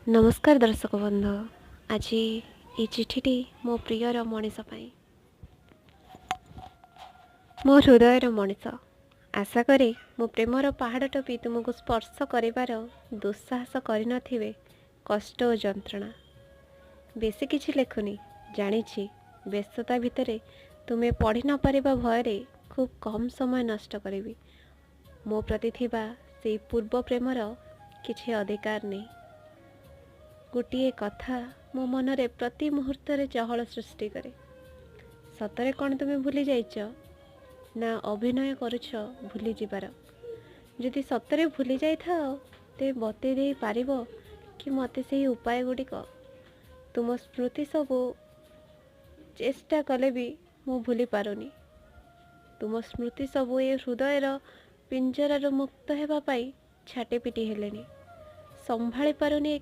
नमस्कार दर्शक बंधु। आज ये चिठीटी मो प्रियर मनीष पाई। मो हृदयर मनीष आशा करे मो प्रेमर पहाड़ टपी तुमको स्पर्श करिवार दुस्साहस करिनथिबे। कष्ट और जंत्रणा बेसी किछि लेखुनी जानिछि। व्यस्तता भितरे तुमे पढ़ी न पारिबा भयरे खूब कम समय नष्ट करिबी। मो प्रति थिबा सेई पूर्व प्रेमर किछि अधिकार नहीं। गोटे कथा मो मनरे प्रति मुहूर्त चहल सृष्टि करे। सतरे कौन तुम भूली जाइच ना अभिनय करुछ भूली जिबार? जदि सतरे भूली जाई थाओ ते बते दे पारिबो कि मते सेही उपाय गुड़िक? तुम स्मृति सबू चेष्टा कले भी मु भूली पारुनी। तुम स्मृति सबू ए हृदयर पिंजरार मुक्त हेबा पाई छाटी पिटी हेलेनी। संभाली पारुनी